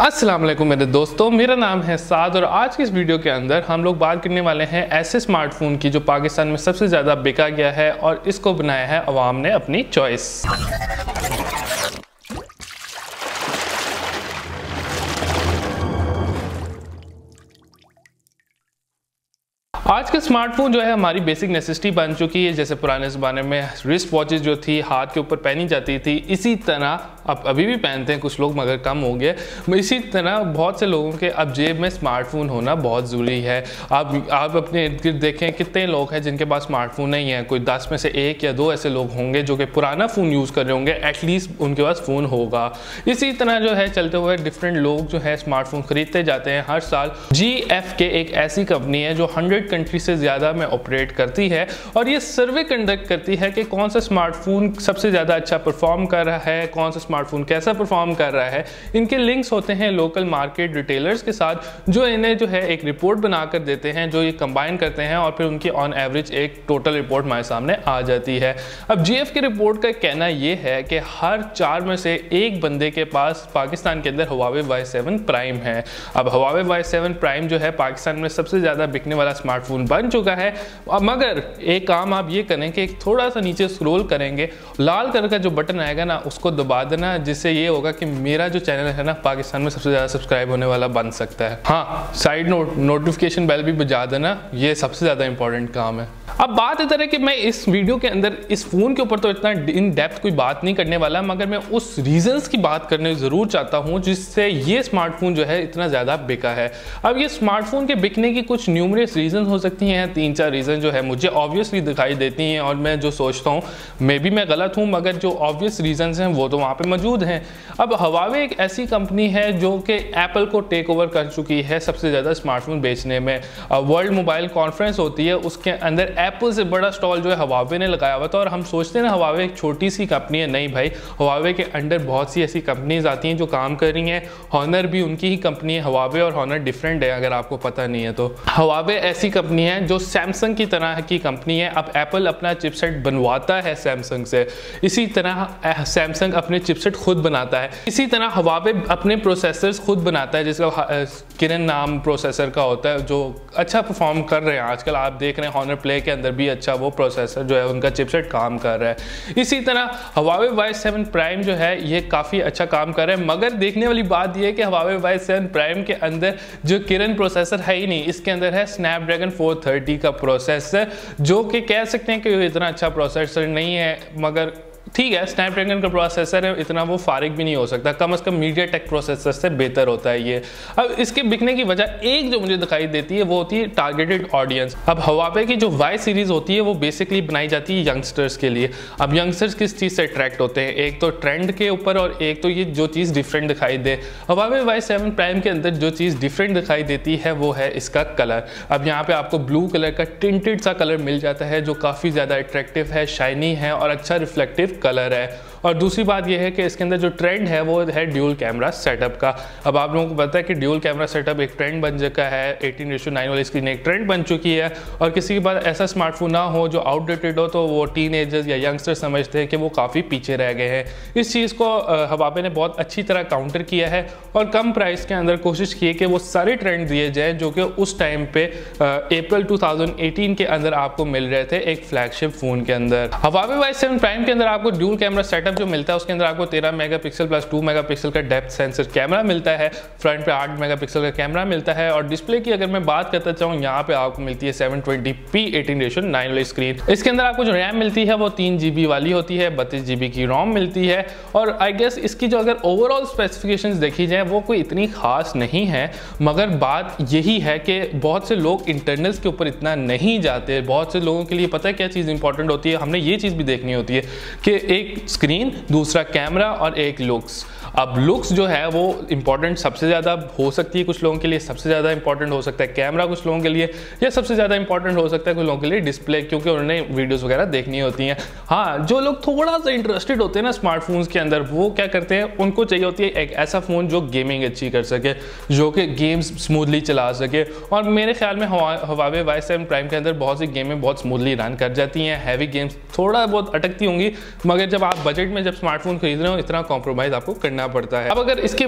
अस्सलाम वालेकुम मेरे दोस्तों, मेरा नाम है साद और आज की इस वीडियो के अंदर हम लोग बात करने वाले हैं ऐसे स्मार्टफोन की जो पाकिस्तान में सबसे ज़्यादा बिका गया है और इसको बनाया है अवाम ने अपनी चॉइस। आज का स्मार्टफोन जो है हमारी बेसिक नेसेसिटी बन चुकी है। जैसे पुराने ज़माने में रिस्ट वॉचेस जो थी हाथ के ऊपर पहनी जाती थी, इसी तरह अब अभी भी पहनते हैं कुछ लोग मगर कम हो गए। इसी तरह बहुत से लोगों के अब जेब में स्मार्टफोन होना बहुत ज़रूरी है। आप अपने इर्द गिर्द देखें कितने लोग हैं जिनके पास स्मार्टफोन नहीं है। कोई 10 में से 1 या 2 ऐसे लोग होंगे जो कि पुराना फ़ोन यूज़ कर रहे होंगे, एटलीस्ट उनके पास फ़ोन होगा। इसी तरह जो है चलते हुए डिफरेंट लोग जो है स्मार्टफोन खरीदते जाते हैं हर साल। GFK एक ऐसी कंपनी है जो 100 कंट्री से ज़्यादा में ऑपरेट करती है और ये सर्वे कंडक्ट करती है कि कौन सा स्मार्टफोन सबसे ज़्यादा अच्छा परफॉर्म कर रहा है, कौन सा स्मार्टफोन कैसा परफॉर्म कर रहा है। इनके लिंक्स होते हैं लोकल मार्केट रिटेलर्स के साथ जो इन्हें जो है एक रिपोर्ट बनाकर देते हैं, जो ये कंबाइन करते हैं और फिर उनकी ऑन एवरेज एक टोटल रिपोर्ट हमारे सामने आ जाती है। अब GFK रिपोर्ट का कहना ये है कि हर 4 में से 1 बंदे के पास पाकिस्तान के अंदर Huawei Y7 प्राइम है। अब Huawei Y7 प्राइम जो है पाकिस्तान में सबसे ज़्यादा बिकने वाला स्मार्टफोन बन चुका है। मगर एक काम आप ये करें कि थोड़ा सा नीचे स्क्रॉल करेंगे, लाल कलर का जो बटन आएगा ना उसको दबा देना, जिससे ये होगा कि मेरा जो चैनल है ना पाकिस्तान में सबसे ज़्यादा सब्सक्राइब होने वाला बन सकता है। हाँ, साइड नोट नोटिफिकेशन बेल भी बजा देना, ये सबसे ज़्यादा इंपॉर्टेंट काम है। अब बात इधर है कि मैं इस वीडियो के अंदर इस फ़ोन के ऊपर तो इतना इन डेप्थ कोई बात नहीं करने वाला, मगर मैं उस रीजंस की बात करने ज़रूर चाहता हूँ जिससे ये स्मार्टफोन जो है इतना ज़्यादा बिका है। अब ये स्मार्टफोन के बिकने की कुछ न्यूमरस रीजन हो सकती हैं। 3-4 रीज़न जो है मुझे ऑब्वियसली दिखाई देती हैं और मैं जो सोचता हूँ मे बी मैं गलत हूँ, मगर जो ऑब्वियस रीजंस हैं वो तो वहाँ पे मौजूद हैं। अब Huawei एक ऐसी कंपनी है जो कि एप्पल को टेक ओवर कर चुकी है सबसे ज़्यादा स्मार्टफोन बेचने में। वर्ल्ड मोबाइल कॉन्फ्रेंस होती है, उसके अंदर एप्पल से बड़ा स्टॉल जो है Huawei ने लगाया हुआ था। और हम सोचते हैं ना Huawei एक छोटी सी कंपनी है, नहीं भाई, Huawei के अंडर बहुत सी ऐसी कंपनीज आती हैं जो काम कर रही हैं। Honor भी उनकी ही कंपनी है। Huawei और Honor डिफरेंट है अगर आपको पता नहीं है तो। Huawei ऐसी कंपनी है जो सैमसंग की तरह की कंपनी है। अब एप्पल अपना चिपसेट बनवाता है सैमसंग से, इसी तरह सैमसंग अपने चिपसेट खुद बनाता है। इसी तरह Huawei अपने प्रोसेसर्स खुद बनाता है, जिसका किरण नाम प्रोसेसर का होता है, जो अच्छा परफॉर्म कर रहे हैं आजकल। आप देख रहे हैं Honor प्ले के अंदर भी अच्छा वो प्रोसेसर जो है उनका चिपसेट काम कर रहा है। इसी तरह Huawei Y7 प्राइम जो है ये काफ़ी अच्छा काम कर रहा है। मगर देखने वाली बात यह है कि Huawei Y7 प्राइम के अंदर जो किरण प्रोसेसर है ही नहीं, इसके अंदर है स्नैपड्रैगन 430 का प्रोसेसर, जो कि कह सकते हैं कि इतना अच्छा प्रोसेसर नहीं है, मगर ठीक है स्नैपड्रैगन का प्रोसेसर है, इतना वो फारिग भी नहीं हो सकता। कम से कम मीडियाटेक प्रोसेसर से बेहतर होता है ये। अब इसके बिकने की वजह एक जो मुझे दिखाई देती है वो होती है टारगेटेड ऑडियंस। अब Huawei की जो Y सीरीज होती है वो बेसिकली बनाई जाती है यंगस्टर्स के लिए। अब यंगस्टर्स किस चीज़ से अट्रैक्ट होते हैं, एक तो ट्रेंड के ऊपर और एक तो ये जो चीज़ डिफरेंट दिखाई दे। Huawei Y7 प्राइम के अंदर जो चीज़ डिफरेंट दिखाई देती है वो है इसका कलर। अब यहाँ पे आपको ब्लू कलर का टिंटेड सा कलर मिल जाता है जो काफ़ी ज़्यादा अट्रैक्टिव है, शाइनी है और अच्छा रिफ्लेक्टिव कलर है। और दूसरी बात यह है कि इसके अंदर जो ट्रेंड है वो है ड्यूल कैमरा सेटअप का। अब आप लोगों को पता है कि ड्यूल कैमरा सेटअप एक ट्रेंड बन चुका है। 18:9 वाली स्क्रीन एक ट्रेंड बन चुकी है और किसी के पास ऐसा स्मार्टफोन ना हो जो आउटडेटेड हो तो वो टीनेजर्स या यंगस्टर समझते हैं कि वो काफ़ी पीछे रह गए हैं। इस चीज़ को Huawei ने बहुत अच्छी तरह काउंटर किया है और कम प्राइस के अंदर कोशिश की है कि वो सारे ट्रेंड दिए जाए जो कि उस टाइम पे अप्रैल 2018 के अंदर आपको मिल रहे थे एक फ्लैगशिप फ़ोन के अंदर। Huawei Y7 प्राइम के अंदर आपको ड्यूल कैमरा सेटअप जो मिलता है उसके अंदर आपको 13 मेगापिक्सल प्लस 2 मेगापिक्सल का डेप्थ सेंसर कैमरा मिलता है। फ्रंट पे 8 मेगापिक्सल का कैमरा मिलता है और डिस्प्ले की अगर मैं बात करता चाहूँ यहाँ पे आपको मिलती है 720p 18:9 वाली स्क्रीन। इसके अंदर आपको जो रैम मिलती है वो 3 GB वाली होती है, 32 GB की रोम मिलती है। और आई गेस इसकी जो अगर ओवरऑल स्पेसिफिकेशंस देखी जाए वो कोई इतनी खास नहीं है, मगर बात यही है कि बहुत से लोग इंटरनल्स के ऊपर इतना नहीं जाते। बहुत से लोगों के लिए पता है क्या चीज़ इंपॉर्टेंट होती है, हमने ये चीज़ भी देखनी होती है कि एक स्क्रीन, दूसरा कैमरा और एक लुक्स। अब लुक्स जो है वो इंपॉर्टेंट सबसे ज़्यादा हो सकती है कुछ लोगों के लिए, सबसे ज़्यादा इंपॉर्टेंट हो सकता है कैमरा कुछ लोगों के लिए, या सबसे ज़्यादा इंपॉर्टेंट हो सकता है कुछ लोगों के लिए डिस्प्ले, क्योंकि उन्होंने वीडियोस वगैरह देखनी होती हैं। हाँ, जो लोग थोड़ा सा इंटरेस्टेड होते हैं ना स्मार्टफोन्स के अंदर, वो क्या करते हैं, उनको चाहिए होती है एक ऐसा फ़ोन जो गेमिंग अच्छी कर सके, जो कि गेम्स स्मूथली चला सके। और मेरे ख्याल में Huawei Y7 प्राइम के अंदर बहुत सी गेमें बहुत स्मूथली रन कर जाती हैं। हैवी गेम्स थोड़ा बहुत अटकती होंगी, मगर जब आप बजट में जब स्मार्टफोन खरीद रहे हो इतना कॉम्प्रोमाइज़ आपको करना लेना पड़ता है। अब अगर इसके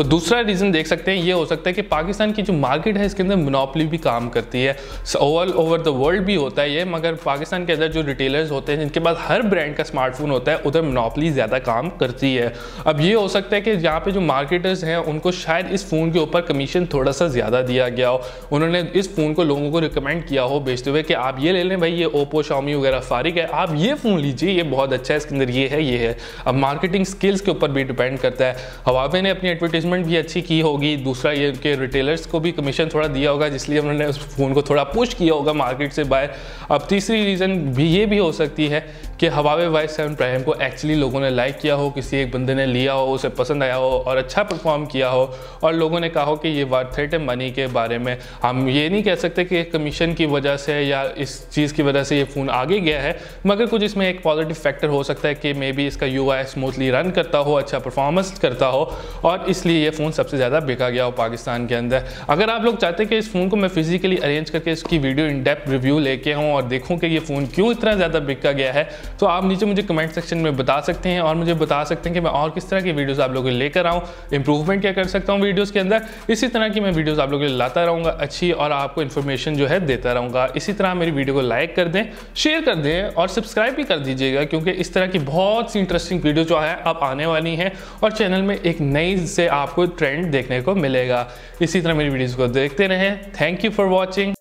दूसरा रीज़न देख सकते हैं, ये हो सकता है कि पाकिस्तान की जो मार्केट है इसके अंदर मोनोपोली भी काम करती है। ऑल ओवर द वर्ल्ड भी होता है ये, मगर पाकिस्तान के अंदर जो रिटेलर्स होते हैं जिनके पास हर ब्रांड का स्मार्टफोन होता है, उधर मोनोपोली ज़्यादा काम करती है। अब ये हो सकता है कि यहाँ पे जो मार्केटर्स हैं उनको शायद इस फ़ोन के ऊपर कमीशन थोड़ा सा ज़्यादा दिया गया हो, उन्होंने इस फ़ोन को लोगों को रिकमेंड किया हो बेचते हुए कि आप ये ले लें भाई, ये ओप्पो शाओमी वगैरह फारिग है, आप ये फ़ोन लीजिए, ये बहुत अच्छा है, इसके अंदर ये है ये है। अब मार्केटिंग स्किल्स के ऊपर भी डिपेंड करता है। Huawei ने अपनी एडवर्टीजमेंट भी अच्छी की होगी, दूसरा ये उनके रिटेलर्स को भी कमीशन थोड़ा दिया होगा, जिसलिए उन्होंने उस फ़ोन को थोड़ा पुश किया होगा मार्केट से बाहर। अब तीसरी रीज़न भी ये भी हो सकती है कि Huawei Y7 प्राइम को एक्चुअली लोगों ने लाइक किया हो, किसी एक बंदे ने लिया हो, उसे पसंद आया हो और अच्छा परफॉर्म किया हो, और लोगों ने कहा हो कि ये वर्थ इट है मनी के बारे में। हम ये नहीं कह सकते कि कमीशन की वजह से या इस चीज़ की वजह से ये फ़ोन आगे गया है, मगर कुछ इसमें एक पॉजिटिव फैक्टर हो सकता है कि मे बी इसका UI स्मूथली रन करता हो, अच्छा परफॉर्मेंस करता हो, और इसलिए ये फ़ोन सबसे ज़्यादा बिका गया हो पाकिस्तान के अंदर। अगर आप लोग चाहते हैं कि इस फ़ोन को मैं फिजिकली अरेंज करके इसकी वीडियो इन डेप्थ रिव्यू लेके आऊँ और देखूँ कि ये फ़ोन क्यों इतना ज़्यादा बिका गया है, तो आप नीचे मुझे कमेंट सेक्शन में बता सकते हैं और मुझे बता सकते हैं कि मैं और किस तरह की वीडियोस आप लोगों को लेकर आऊँ, इंप्रूवमेंट क्या कर सकता हूँ वीडियोस के अंदर। इसी तरह की मैं वीडियोस आप लोगों को लाता रहूँगा अच्छी, और आपको इन्फॉर्मेशन जो है देता रहूँगा। इसी तरह मेरी वीडियो को लाइक कर दें, शेयर कर दें और सब्सक्राइब भी कर दीजिएगा, क्योंकि इस तरह की बहुत सी इंटरेस्टिंग वीडियो जो है अब आने वाली हैं और चैनल में एक नई से आपको ट्रेंड देखने को मिलेगा। इसी तरह मेरी वीडियोज़ को देखते रहें। Thank you for watching.